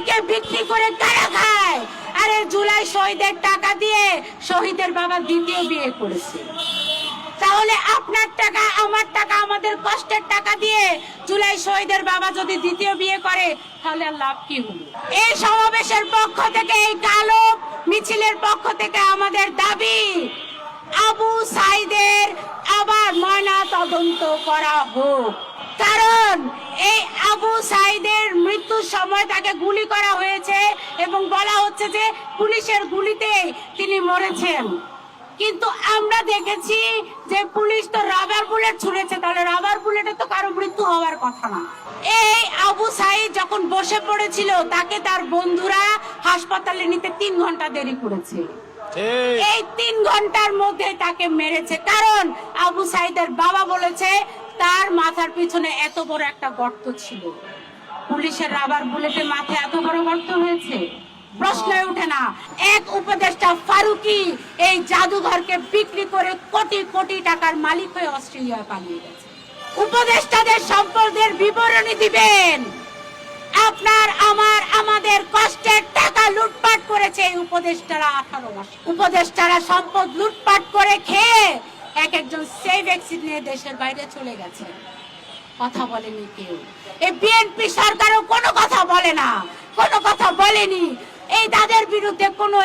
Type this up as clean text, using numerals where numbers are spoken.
ভাইকে বিক্রি করে কারা খায়? আরে জুলাই শহীদের টাকা দিয়ে শহীদের বাবা দ্বিতীয় বিয়ে করেছে। তাহলে আপনার টাকা, আমার টাকা, আমাদের কষ্টের টাকা দিয়ে জুলাই শহীদের বাবা যদি দ্বিতীয় বিয়ে করে, তাহলে আর লাভ কি হলো? এই সমাবেশের পক্ষ থেকে, এই কালো মিছিলের পক্ষ থেকে আমাদের দাবি, আবু সাঈদের আবার ময়না তদন্ত করা হোক। কারণ এই আবু সাঈদের মৃত্যুর সময় তাকে গুলি করা হয়েছে এবং বলা হচ্ছে যে পুলিশের গুলিতে তিনি মরেছেন। কিন্তু আমরা দেখেছি যে পুলিশ তো রাবার বুলেট ছুঁড়েছে, তাহলে রাবার বুলেটে তো কারো মৃত্যু হওয়ার কথা না। এই আবু সাঈদ যখন বসে পড়েছিল, তাকে তার বন্ধুরা হাসপাতালে নিতে 3 ঘন্টা দেরি করেছে। এই 3 ঘন্টার মধ্যে তাকে মেরেছে। কারণ আবু সাঈদের বাবা বলেছে তার মাথার পিছনে এত বড় একটা গর্ত ছিল। পুলিশের রাবার বুলেটে মাথায় এত বড় গর্ত হয়েছে, প্রশ্নই ওঠে না। এক উপদেষ্টা ফারুকী এই জাদুঘরকে বিক্রি করে কোটি কোটি টাকার মালিক হয়ে অস্ট্রেলিয়া পালিয়ে গেছে। উপদেষ্টাদের সম্পদের বিবরণী দিবেন। আপনার, আমার, আমাদের কষ্টের টাকা লুটপাট করেছে এই উপদেষ্টারা 18 মাস। উপদেষ্টারা সম্পদ লুটপাট করে খেয়ে একজন সেফ এক্সিট নিয়ে দেশের বাইরে চলে গেছে। কথা বলেনি কেউ। এই বিএনপি সরকারও কোনো কথা বলে না, কোনো কথা বলেনি। এই তাদের বিরুদ্ধে কোনো